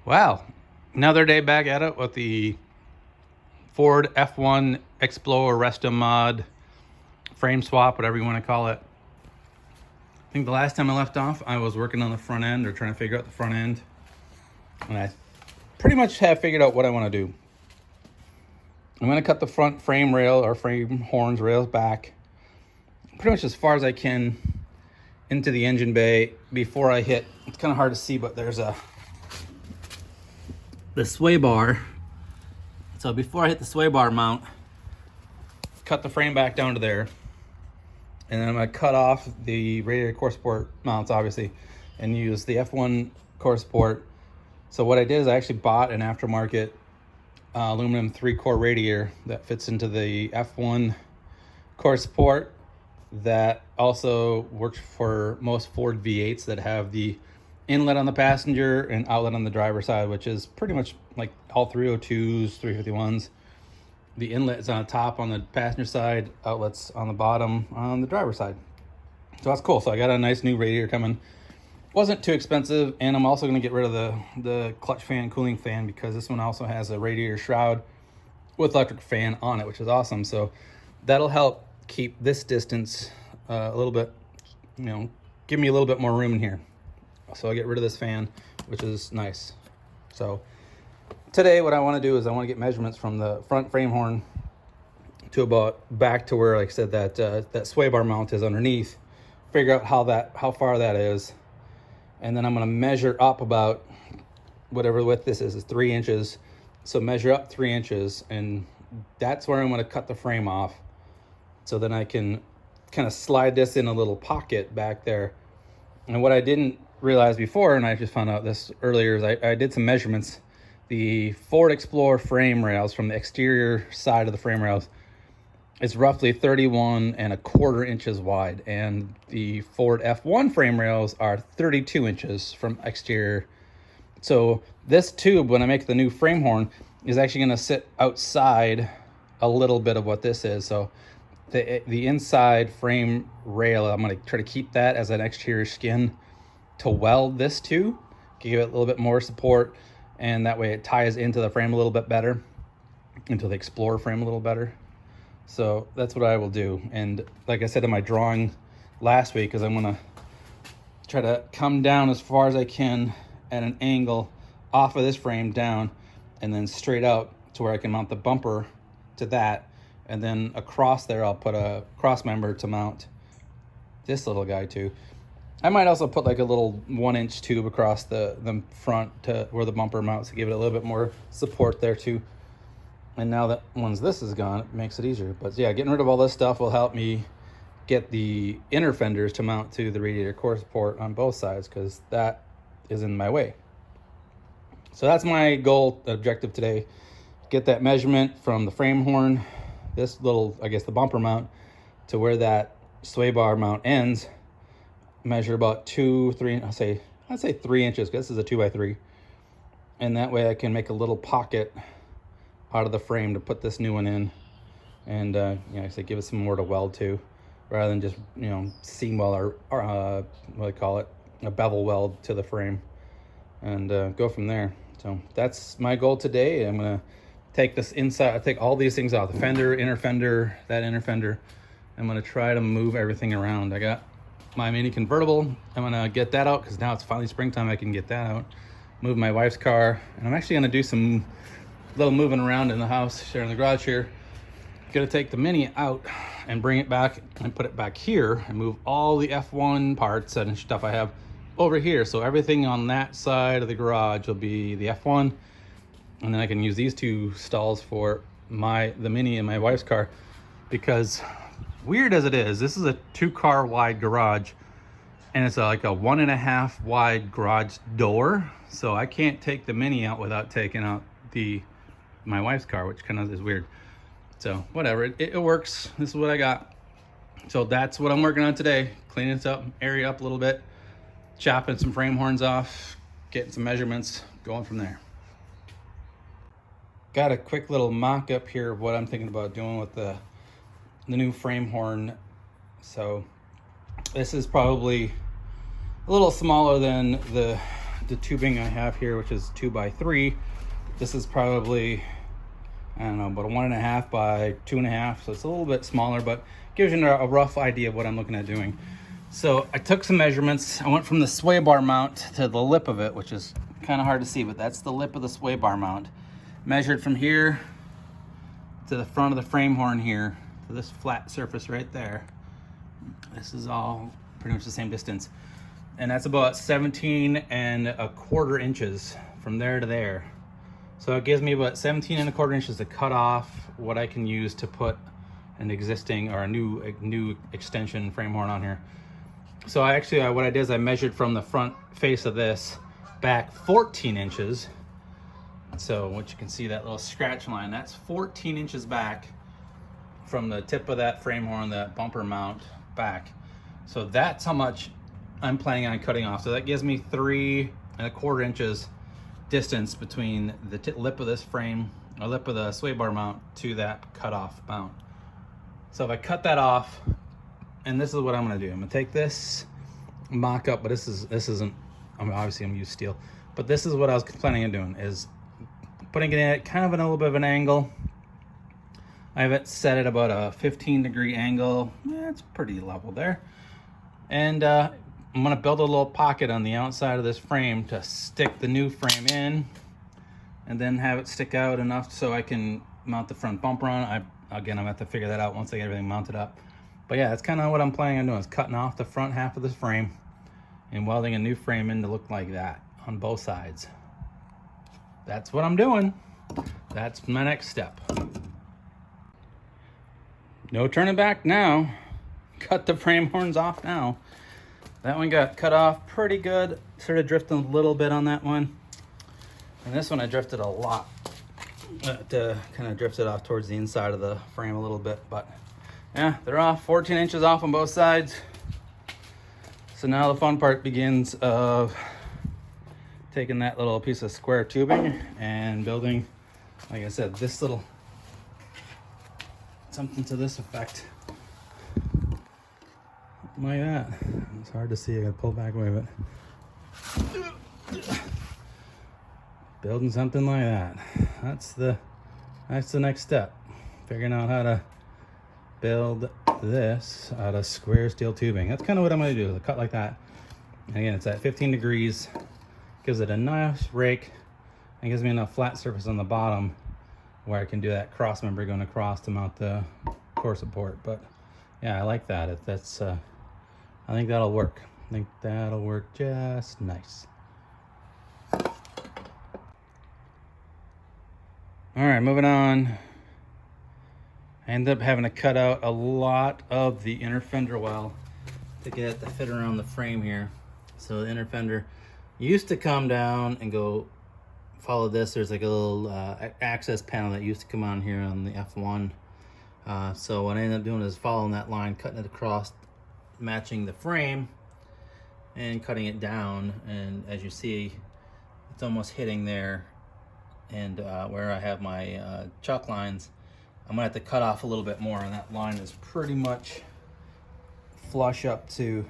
Wow, another day back at it with the Ford F1 Explorer Restomod frame swap, whatever you want to call it. I think the last time I left off, I was working on the front end or trying to figure out the front end. And I pretty much have figured out what I want to do. I'm going to cut the front frame rail or frame horns rails back pretty much as far as I can into the engine bay before I hit. It's kind of hard to see, but there's the sway bar. So before I hit the sway bar mount, cut the frame back down to there. And then I'm going to cut off the radiator core support mounts, obviously, and use the F1 core support. So what I did is I actually bought an aftermarket aluminum 3-core radiator that fits into the F1 core support that also works for most Ford V8s that have the inlet on the passenger and outlet on the driver's side, which is pretty much like all 302s, 351s. The inlet is on the top on the passenger side, outlets on the bottom on the driver's side. So that's cool. So I got a nice new radiator coming. Wasn't too expensive, and I'm also going to get rid of the clutch fan cooling fan because this one also has a radiator shroud with electric fan on it, which is awesome. So that'll help keep this distance a little bit, give me a little bit more room in here. So I get rid of this fan, which is nice. So today what I want to do is I want to get measurements from the front frame horn to about back to where, like I said, that sway bar mount is underneath. Figure out how far that is. And then I'm going to measure up about whatever width this is 3 inches. So measure up 3 inches, and that's where I'm going to cut the frame off. So then I can kind of slide this in a little pocket back there. And what I didn't realize before, and I just found out this earlier, is I did some measurements. The Ford Explorer frame rails from the exterior side of the frame rails is roughly 31¼ inches wide, and the Ford F1 frame rails are 32 inches from exterior. So this tube, when I make the new frame horn, is actually going to sit outside a little bit of what this is. So the inside frame rail, I'm going to try to keep that as an exterior skin to weld this to, give it a little bit more support, and that way it ties into the frame a little bit better, into the Explorer frame a little better. So that's what I will do. And like I said in my drawing last week, is I'm going to try to come down as far as I can at an angle off of this frame down, and then straight out to where I can mount the bumper to that. And then across there, I'll put a cross member to mount this little guy to. I might also put like a little 1-inch tube across the front to where the bumper mounts to give it a little bit more support there too. And now that once this is gone, it makes it easier. But yeah, getting rid of all this stuff will help me get the inner fenders to mount to the radiator core support on both sides, because that is in my way. So that's my goal, objective today. Get that measurement from the frame horn, this little, I guess the bumper mount, to where that sway bar mount ends. Measure about 2-3, I'd say 3 inches, because this is a 2x3. And that way I can make a little pocket out of the frame to put this new one in, and I say give it some more to weld to, rather than just seam weld or what do I call it, a bevel weld to the frame, and go from there. So that's my goal today. I'm gonna take this inside, take all these things out, the fender, inner fender, that inner fender. I'm gonna try to move everything around. I got my mini convertible. I'm gonna get that out because now it's finally springtime. I can get that out. Move my wife's car, and I'm actually gonna do some little moving around in the house here in the garage here. Gonna take the Mini out and bring it back and put it back here, and move all the F1 parts and stuff I have over here. So everything on that side of the garage will be the F1, and then I can use these 2 stalls for the Mini and my wife's car. Because weird as it is, this is a 2-car wide garage, and it's like a 1.5 wide garage door. So I can't take the Mini out without taking out my wife's car, which kind of is weird. So whatever, it works. This is what I got. So that's what I'm working on today. Cleaning this up, area up a little bit, chopping some frame horns off, getting some measurements, going from there. Got a quick little mock-up here of what I'm thinking about doing with the new frame horn. So this is probably a little smaller than the the tubing I have here, which is 2x3. This is probably, I don't know, about 1.5 by 2.5, so it's a little bit smaller, but gives you a rough idea of what I'm looking at doing. So I took some measurements. I went from the sway bar mount to the lip of it, which is kind of hard to see, but that's the lip of the sway bar mount. Measured from here to the front of the frame horn here, to this flat surface right there. This is all pretty much the same distance. And that's about 17.25 inches from there to there. So it gives me about 17.25 inches to cut off what I can use to put an existing or a new extension frame horn on here. So I actually, what I did is I measured from the front face of this back 14 inches. So what you can see, that little scratch line, that's 14 inches back from the tip of that frame horn, that bumper mount back. So that's how much I'm planning on cutting off. So that gives me 3.25 inches distance between the lip of this frame, or lip of the sway bar mount, to that cutoff mount. So if I cut that off, and this is what I'm gonna do. I'm gonna take this mock up, but this isn't, I mean, obviously I'm using steel, but this is what I was planning on doing, is putting it in at kind of a little bit of an angle. I have it set at about a 15-degree angle. Yeah, it's pretty level there. And I'm gonna build a little pocket on the outside of this frame to stick the new frame in, and then have it stick out enough so I can mount the front bumper on. Again, I'm gonna have to figure that out once I get everything mounted up. But yeah, that's kind of what I'm planning on doing, is cutting off the front half of this frame and welding a new frame in to look like that on both sides. That's what I'm doing. That's my next step. No turning back now. Cut the frame horns off now. That one got cut off pretty good. Sort of drifting a little bit on that one. And this one I drifted a lot. Kind of drifted off towards the inside of the frame a little bit. But yeah, they're off, 14 inches off on both sides. So now the fun part begins of taking that little piece of square tubing and building, like I said, this little, something to this effect. Like that. It's hard to see, I gotta pull back away, but building something like that. That's the next step. Figuring out how to build this out of square steel tubing. That's kind of what I'm gonna do, cut like that. And again, it's at 15 degrees, gives it a nice rake, and gives me enough flat surface on the bottom where I can do that cross member going across to mount the core support. But yeah, I like that. I think that'll work. I think that'll work just nice. All right, moving on. I ended up having to cut out a lot of the inner fender well to get the fit around the frame here. So the inner fender used to come down and go follow this. There's like a little access panel that used to come on here on the F1. So what I ended up doing is following that line, cutting it across, matching the frame, and cutting it down. And as you see, it's almost hitting there. And where I have my chuck lines, I'm gonna have to cut off a little bit more, and that line is pretty much flush up to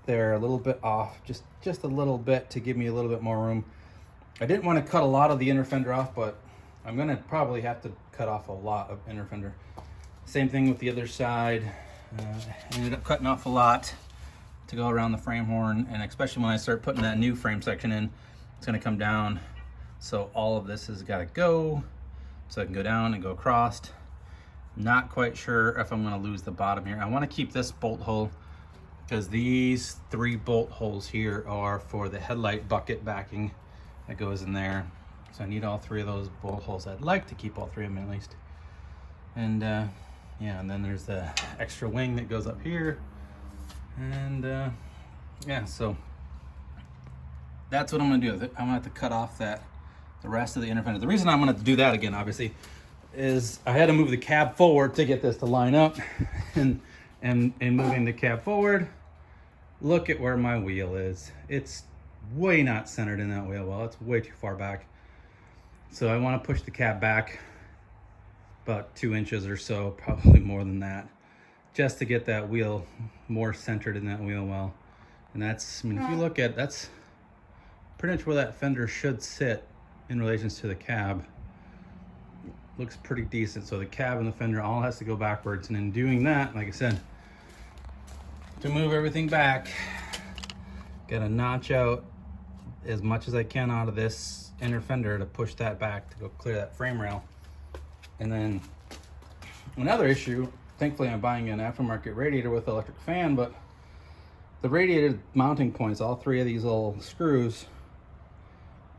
there, a little bit off, just a little bit to give me a little bit more room. I didn't want to cut a lot of the inner fender off, but I'm gonna probably have to cut off a lot of inner fender. Same thing with the other side. Ended up cutting off a lot to go around the frame horn, and especially when I start putting that new frame section in, it's gonna come down. So all of this has gotta go, so I can go down and go across. Not quite sure if I'm gonna lose the bottom here. I wanna keep this bolt hole, because these 3 bolt holes here are for the headlight bucket backing that goes in there. So I need all 3 of those bolt holes. I'd like to keep all 3 of them at least. And yeah, and then there's the extra wing that goes up here. And yeah, so that's what I'm gonna do. I'm gonna have to cut off the rest of the inner fender. The reason I'm gonna do that again, obviously, is I had to move the cab forward to get this to line up. and moving the cab forward, look at where my wheel is. It's way not centered in that wheel well. It's way too far back. So I want to push the cab back about 2 inches or so, probably more than that, just to get that wheel more centered in that wheel well. And that's, I mean, if you look at, that's pretty much where that fender should sit in relation to the cab. Looks pretty decent. So the cab and the fender all has to go backwards, and in doing that, like I said, to move everything back, gotta notch out as much as I can out of this inner fender to push that back to go clear that frame rail. And then another issue, thankfully I'm buying an aftermarket radiator with electric fan, but the radiator mounting points, all three of these little screws,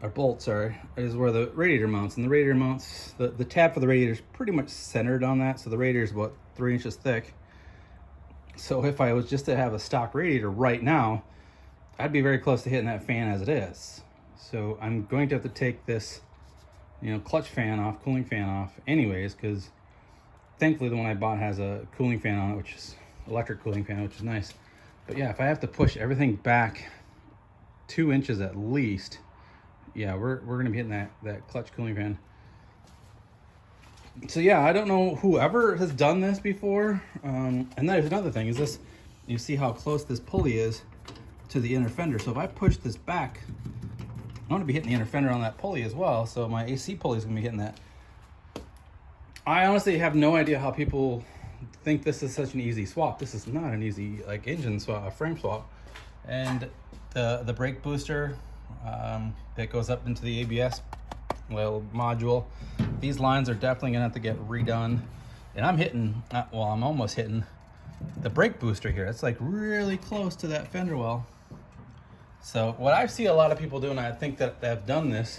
or bolts, sorry, is where the radiator mounts. And the radiator mounts, the tab for the radiator is pretty much centered on that. So the radiator is about 3 inches thick. So if I was just to have a stock radiator right now, I'd be very close to hitting that fan as it is. So I'm going to have to take this, clutch fan off, cooling fan off anyways, because thankfully the one I bought has a cooling fan on it, which is electric cooling fan, which is nice. But yeah, if I have to push everything back 2 inches at least, yeah, we're gonna be hitting that clutch cooling fan. So yeah, I don't know whoever has done this before. And there's another thing, is this, you see how close this pulley is to the inner fender. So if I push this back, I'm gonna be hitting the inner fender on that pulley as well. So my AC pulley is gonna be hitting that. I honestly have no idea how people think this is such an easy swap. This is not an easy engine swap, a frame swap. And the brake booster that goes up into the ABS module, these lines are definitely gonna have to get redone. And I'm hitting, well, I'm almost hitting the brake booster here. It's like really close to that fender well. So what I see a lot of people doing, I think that they've done this,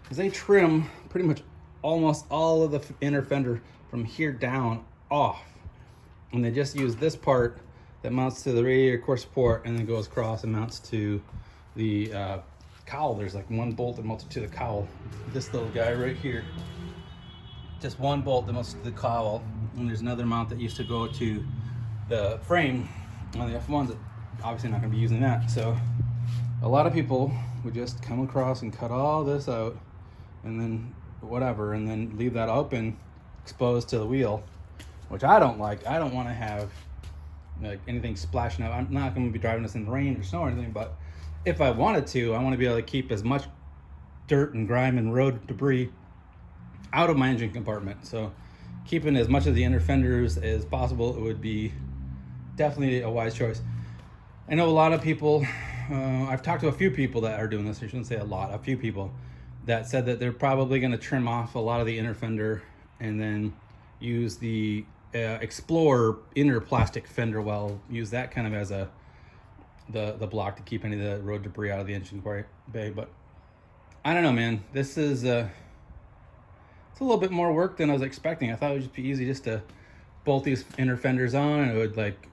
is they trim pretty much almost all of the inner fender from here down off. And they just use this part that mounts to the radiator core support and then goes across and mounts to the cowl. There's like one bolt that mounts to the cowl. This little guy right here. Just one bolt that mounts to the cowl. And there's another mount that used to go to the frame on the F1s that obviously not going to be using that. So a lot of people would just come across and cut all this out and then whatever, and then leave that open, exposed to the wheel, which I don't like. I don't want to have like anything splashing up. I'm not going to be driving this in the rain or snow or anything, but if I wanted to, I want to be able to keep as much dirt and grime and road debris out of my engine compartment. So keeping as much of the inner fenders as possible, it would be definitely a wise choice. I know a lot of people, I've talked to a few people that are doing this. I shouldn't say a lot, a few people that said that they're probably going to trim off a lot of the inner fender and then use the Explorer inner plastic fender well, use that kind of as the block to keep any of the road debris out of the engine bay. But I don't know, man. This is it's a little bit more work than I was expecting. I thought it would just be easy just to bolt these inner fenders on, and it would, like,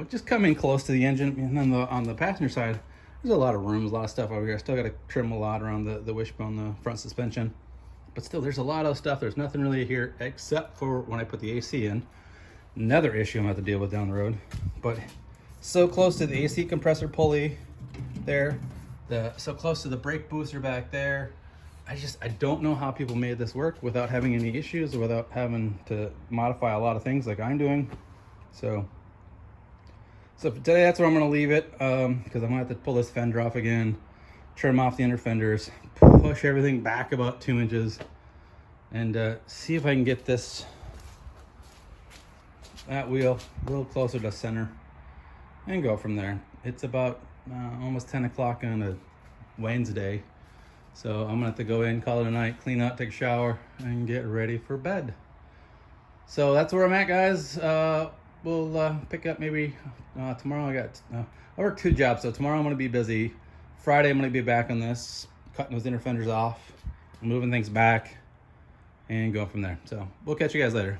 just come in close to the engine. And then on the passenger side, there's a lot of rooms, a lot of stuff over here. I still got to trim a lot around the wishbone, the front suspension. But still, there's a lot of stuff. There's nothing really here except for when I put the AC in. Another issue I'm going to have to deal with down the road. But so close to the AC compressor pulley there, so close to the brake booster back there. I don't know how people made this work without having any issues or without having to modify a lot of things like I'm doing. So for today, that's where I'm going to leave it, because I'm going to have to pull this fender off again, trim off the inner fenders, push everything back about 2 inches, and see if I can get that wheel a little closer to center and go from there. It's about almost 10 o'clock on a Wednesday. So I'm gonna have to go in, call it a night, clean up, take a shower, and get ready for bed. So that's where I'm at, guys. We'll pick up maybe tomorrow. I work 2 jobs, so tomorrow I'm gonna be busy. Friday I'm gonna be back on this, cutting those inner fenders off, moving things back, and going from there. So we'll catch you guys later.